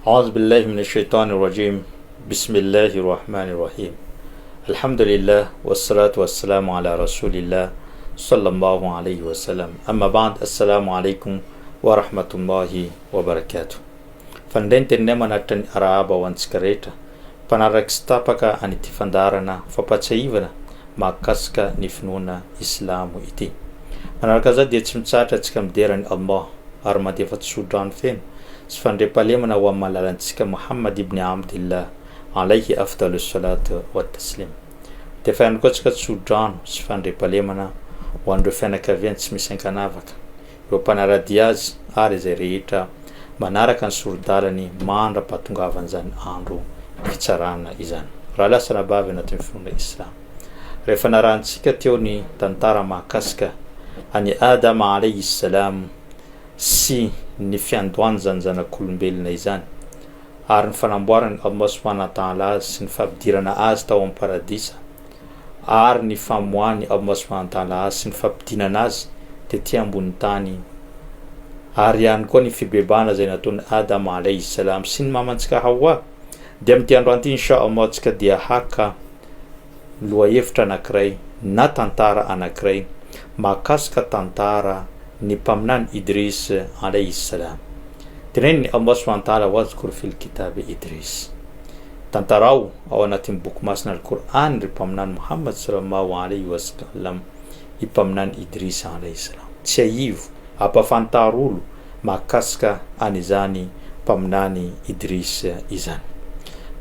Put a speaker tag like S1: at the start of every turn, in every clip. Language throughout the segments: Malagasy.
S1: أعوذ بالله من الشيطان الرجيم بسم الله الرحمن الرحيم الحمد لله والصلاة والسلام على رسول الله صلى الله عليه وسلم أما بعد السلام عليكم ورحمة الله وبركاته فندنت نمنة أرابا وانسكريتا panaraksitapaka any ity fandarana fampatsiahivana mahakasika ny finoana islamo ity. Manaraka zao dia tsy mitsahatra antsika miderany Allah ary mandefa tsodrano feno sy fandre-pahalemana ho amin'ny malalantsika Muhammad ibn Abdillah alayhi afdalu salatu wa taslim. Dia fa ihany koa antsika tsodrano sy fandre-pahalemana ho an'ireo fianakaviany tsy misy ankanavaka, ireo mpanarady azy ary izay rehetra manaraka ny sorodalany mandra-pahatongavan'izany andro fitsarana izany. Raha lasa nabavy anatin'ny finoana Islam. Rehefa narahantsika teo ny tantara mahakasika any Adama alayhi salam sy ny fiandohany zany zanak'olombelona izany ary ny fanamboarany Allah subhanahu wa ta'ala azy sy ny fampidirana azy tao amin'ny paradisa ary ny famoahany Allah subhanahu wa ta'ala azy sy ny fampidinana azy tetỳ ambony tany ary ihany koa ny fibebana izay nataony Adama alayhi salam sy ny mamantsika Hawa. Dia amin'ity andro an'ity inshallah antsika dia haka lohahevitra anankiray na tantara anankiray mahakasika tantara ny mpaminany Idris alayhi salam. Teneniny Allah subhanahu wa ta'ala wadhkur fil kitab Idris. Tantarao ao anatin'ny boky masina al-Qur'an ry mpaminany Muhammad sallallahu alayhi wa sallam i mpaminany Idris alayhi salam. Tsy aivo ampafantarolo mahakasika an'izany mpaminany Idris izany.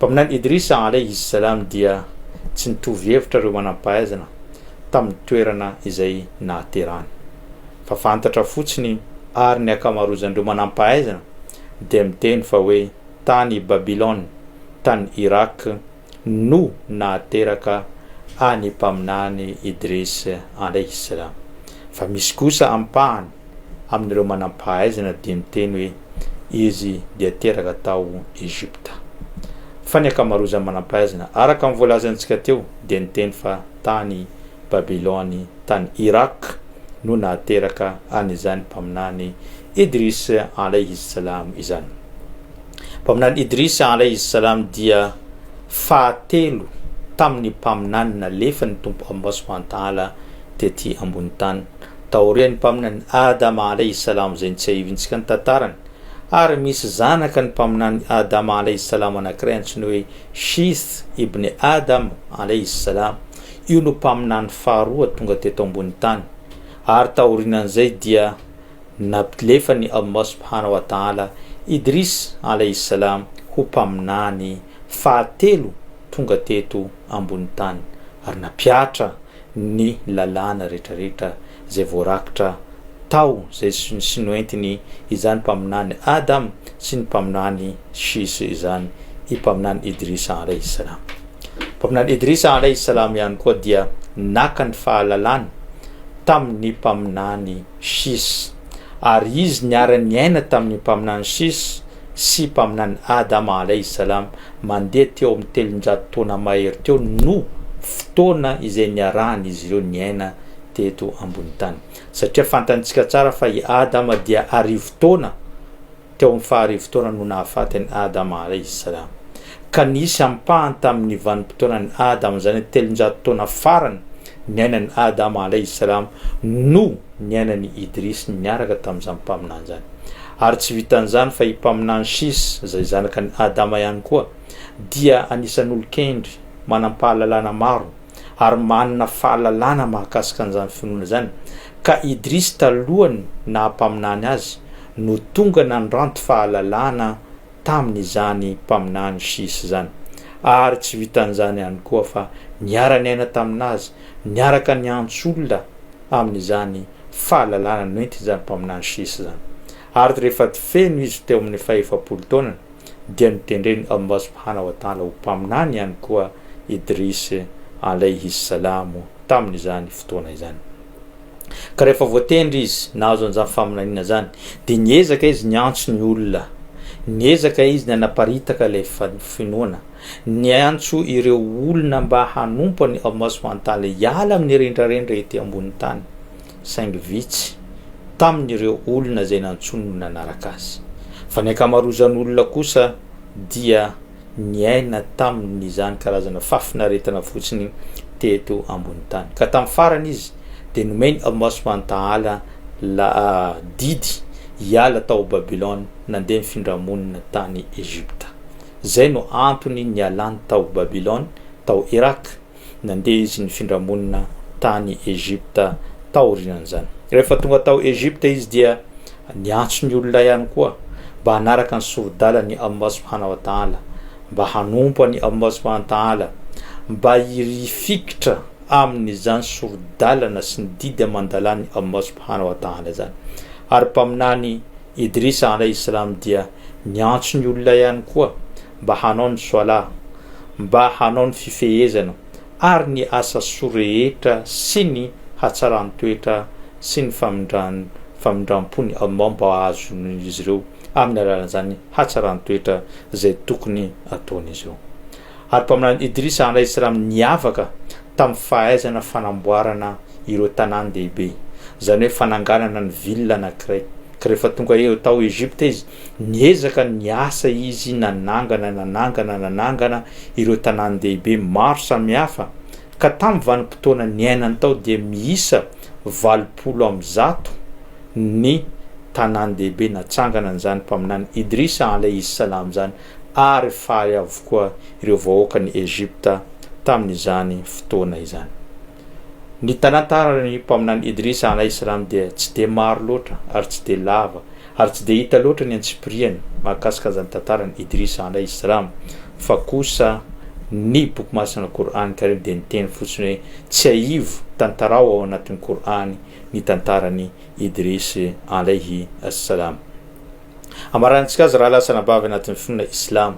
S1: Mpaminany Idrisa alayhi salam dia tsy nitovy hevitra ireo manam-pahaizana tamin'ny toerana izay nahaterahany. Fa fantatra fotsiny ary ny akamarozan'ireo manam-pahaizana dia miteny fa hoe tany Babilôna, tany Irak no nahateraka any mpaminany Idris alayhi salam. Fa misy kosa ampahany amin'ireo manam-pahaizana dia miteny hoe izy dia teraka tao Egypta. Fa ny akamarozany manam-pahaizana araka ny voalazantsika teo dia niteny fa tany Babilôny, tany Irak no nahateraka an'izany mpaminany Idris alayhi salam izany. Mpaminany Idris alayhi salam dia fahatelo tamin'ny mpaminany nalefany tompo Allah subhanahu wa ta'ala tetỳ ambony tany. Taorian'ny mpaminany Adama alayhi salam izay tsy aivintsika ny tantarany. Ary misy zanaka ny mpaminany Adama alayhi salam anankiray antsoiny hoe Shith ibn Adam alayhi salam. Io no mpaminany faharoa tonga teto ambony tany. Ary taorinan'izay dia nampilefany Allah subhanahu wa ta'ala Idris alayhi salam ho mpaminany fahatelo tonga teto ambony tany. Ary napiatra ny lalàna rehetrarehetra zay voarakitra tao zay sy noentiny izany mpaminany Adam sy ny mpaminany Shis izany i mpaminany Idrisa alayhi salam. Mpaminany Idrisa alayhi salam ihany koa dia naka ny fahalalany tamin'ny mpaminany Shis ary izy niara-niaina tamin'ny mpaminany Shis sy mpaminany Adam alayhi salam mandeha teo amin'ny 300 taona mahery teo no fotoana izay niarahany izy ireo niaina teto ambony tany. Satria fantantsika tsara fa i Adama dia arivo-taona teo amin'ny faharivo-taona no nahafaty ny Adama alayhi salam. Ka nisy ampahany tamin'ny vanim-potoanan'ny Adama zany 300 taona farany niainan'ny Adama alayhi salam no niainan'ny Idris niaraka tamin'izany mpaminany zany. Ary tsy vitan'izany fa i mpaminany Shis izay zanakan'ny Adama ihany koa dia anisan'olon-kendry manam-pahalalana maro ary manana fahalalana mahakasika an'izany finoana zany. Ka Idris talohany na mpaminany azy no tonga nandranto fahalalana tamin'izany mpaminany Shis zany. Ary tsy vitan'izany ihany koa fa niara-niaina taminazy, niaraka niantsolona amin'izany fahalalana noenty izany mpaminany Shis zany. Ary rehefa feno izy teo amin'ny faha-efapolo taonany dia nitendreny Allah subhanahu wa ta'ala ho mpaminany ihany koa Idris alayhi salam tamin'izany fotoana izany. Ka rehefa voatendry izy nahazo an'izany faminaniana zany dia niezaka izy niantso ny olona, niezaka izy nanaparitaka ilay finoana, niantso ireo olona mba hanompo ny Allah subhanahu wa ta'ala hiala amin'ny rendrarendra ety ambony tany. Saingy vitsy tamin'ireo olona izay nantsony no nanaraka azy. Fa ny ankamarozan'olona kosa dia niaina tamin'izany karazana fafinaretana fotsiny teto ambony tany. Ka tamin'ny farany izy dia nomeny Allah subhanahu wa ta'ala didy hiala tao Babylone nandeha mifindra monina tany Egypta. Zay no antony nialany tao Babylone tao Irak nandeha izy nifindra monina tany Egypta taorian'izany. Rehefa tonga tao Egypta izy dia niantso ny olona ihany koa mba hanaraka ny sorodalan'ny Allah subhanahu wa ta'ala, mba hanompo ny Allah subhanahu wa ta'ala, mba hifikitra amin'izany sorodalana sy ny didy amandalany Allah subhanahu wa ta'ala zany. Ary mpaminany Idrisa alayhi salam dia niantso ny olona ihany koa mba hanao ny soala, mba hanao ny fifehezana ary ny asa soa rehetra sy ny hatsarany toetra sy ny famindram-pony Allah mba azo izy ireo amin'ny alalan'izany hatsarany toetra zay tokony ataon'izy ireo. Ary mpaminany Idrisa alayhi salam niavaka tamin'ny fahaizana fanamboarana ireo tanàny lehibe, zany hoe fananganana ny ville anankiray. Ka rehefa tonga eo tao Egypta izy niezaka niasa izy nanangana ireo tanàny lehibe maro samihafa. Ka tamin'ny vanim-potoana niainany tao dia miisa 80 ny tanàny lehibe natsangana n'izany mpaminany Idrisa alayhi salam zany, ary faly avokoa ireo vahoakany Egypta tamin'izany fotoana izany. Ny tanantarany mpaminany Idrisa alayhi salam dia tsy de maro loatra ary tsy de lava ary tsy de hita loatra ny antsipiriany mahakasika an'izany tantarany Idrisa alayhi salam, fa kosa ny boky masina Qur'an Karim dia niteny fotsiny hoe tsy aivo tantarao ao anatin'ny Qur'an ny tantarany Idrisa alayhi salam. Amarantsika azy raha lasa nabavy anatin'ny finoana Islam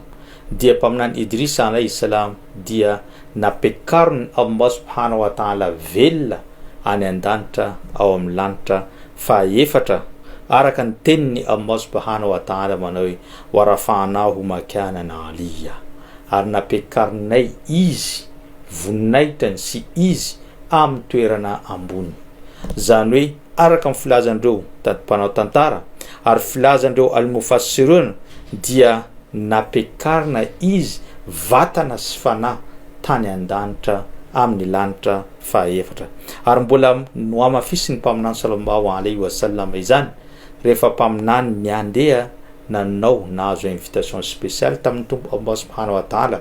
S1: dia mpaminany Idrisa alayhi salam dia napekarony Allah subhanahu wa ta'ala velona any an-danitra ao amin'ny lanitra fahaefatra araka ny teniny Allah subhanahu wa ta'ala manao hoe wa rafa'nahu makanan aliyya, ary napekarinay izy voninaitany sy izy amin'ny toerana ambony. Zany hoe araka ny filazandreo mpanao tantara ary filazandreo al-mufassirun dia napekarina izy vatana sy fanahy tany an-danitra amin'ny lanitra fahaefatra. Ary mbola noamafisiny mpaminany sallallahu alayhi wa sallam izany rehefa mpaminany niandeha nanao nahazo invitation spéciale tamin'ny tompo Allah subhanahu wa ta'ala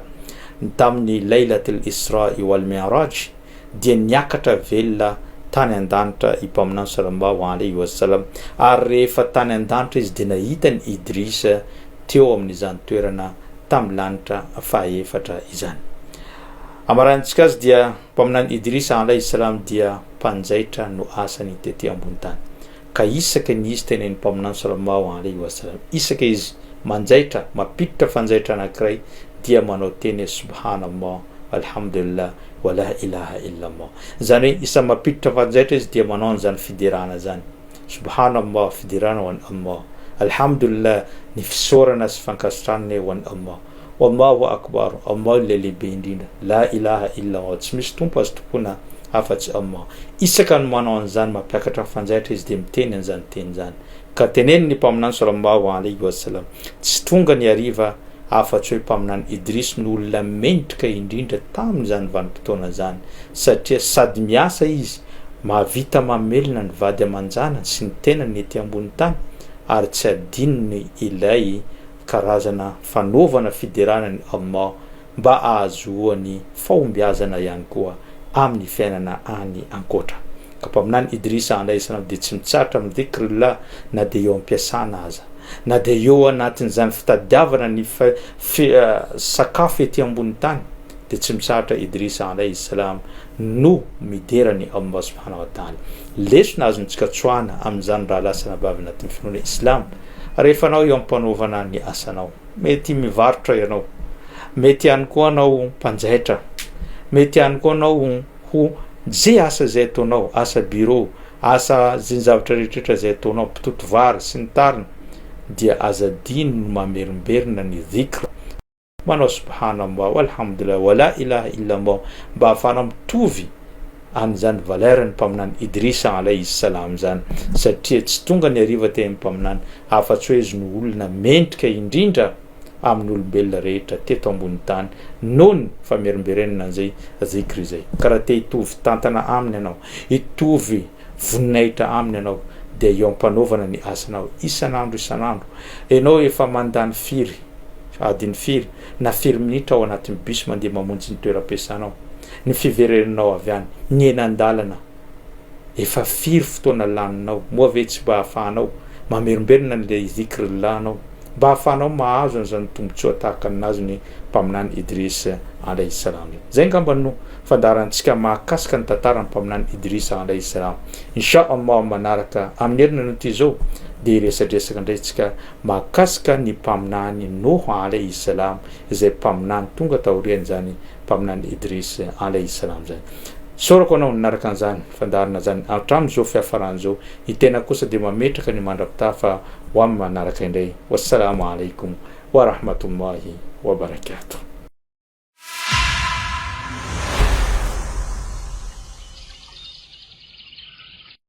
S1: tamin'ny Laylatul Isra wal Mi'raj dia niakatra velona tany an-danitra i mpaminany sallallahu alayhi wa sallam. Ary rehefa tany an-danitra izy dia nahitany Idrisa teo amin'izany toerana tamin'ny lanitra fahaefatra izany. Amarantsika azy dia mpaminany Idrisa alayhi salam dia mpanjaitra no asany tety ambony tany. Ka isaka ny izy tenen'ny mpaminany sallallahu alayhi wa sallam, isaka izy manjaitra mapiditra fanjaitra anankiray dia manao teny subhanallah alhamdulillah wa la ilaha illallah. Zany hoe isa mapiditra fanjaitra izy dia manao an'izany fidirana zany, subhanallah fidirana ho an'ny Allah, alhamdulillah ny fisorana sy fankasitrana ho an'ny Allah, wallahu akbar Allah lehibe indrindra, la ilaha illallah tsy misy tompo azo tompona afa-tsy Allah. Isaka ny manao an'izany mampiakatra fanjaitra izy dia miteny an'izany teny zany. Ka teneniny ny mpaminany sallallahu alayhi wa sallam tsy tonga ny hariva afa-tsy hoe mpaminany Idris ny olona mentrika indrindra tamin'izany vanim-potoana zany, satria sady miasa izy mahavita mamelona ny vady aman-jana sy ny tenany ety ambony tany, ary tsy adinony ilay karazana fanaovana fideranany Allah mba ahazoany fahombiazana ihany koa amin'ny fiainana any ankoatra. Ka mpaminany Idrisa alayhi salam dia tsy mitsatra amin'ny dhikrillah na dia eo ampiasana aza, na dia eo anatin'izany fitadiavana ny sakafo ety ambony tany, dia tsy mitsatra Idrisa alayhi salam no miderany Allah subhanahu wa ta'ala. Lesona azontsika tsoana amin'izany raha lasa nabavy anatin'ny finoana Islam. Rehefa anao eo ampanaovana ny asanao, mety mivarotra ianao, mety ihany koa anao mpanjaitra, mety ihany koa anao ho zay asa zay ataonao, asa bureau, asa zay zavatra rehetrarehetra zay ataonao, mpitoto vary sy ny tariny, dia azadiny no mamerimberina ny dhikra, manao subhanallah walhamdulillah wa la ilaha illallah, mba ahafana mitovy an'izany valerany mpaminany Idrisa alayhi salam zany, satria tsy tonga ny hariva teny mpaminany afa-tsy hoe izy no olona mentrika indrindra amin'ny olombelona rehetra teto ambony tany noho ny famerimberenana an'izay zikry zay. Karaha te hitovy tantana aminy ianao, hitovy voninahitra aminy ianao, dia eo ampanaovana ny asanao isan'andro isan'andro. Ianao efa mandany firy, adiny firy na firy minitra ao anatin'ny bus mandeha mamonjy ny toeram-piasanao, ny fiverenanao avy any, ny eny an-dalana, efa firy fotoana laninao. Moa ve tsy mba ahafahanao mamerimberina n'ilay zikry lanao, mba ahafahanao mahazo an'izany tombotsoa tahaka anazy ny mpaminany Idrisa alayhi salam. Zay ngamba no fandaharantsika mahakasika ny tantaran'ny mpaminany Idrisa alayhi salam. Inshallah manaraka amin'ny herinana ty zao dia resadresaka ndraitsika mahakasika ny mpaminany Nuh alayhi salam, izay mpaminany tonga taorian'izany mpaminany Idrisa alayhi salam zany. Sorako anao nanaraka an'izany fandaharana zany hatramin'izao fiafaran'izao, ny tena kosa dia mametraka ny mandrapita fa ho amin'ny manaraka indray. Wassalamu alaikum wa rahmatullahi wa barakatuh.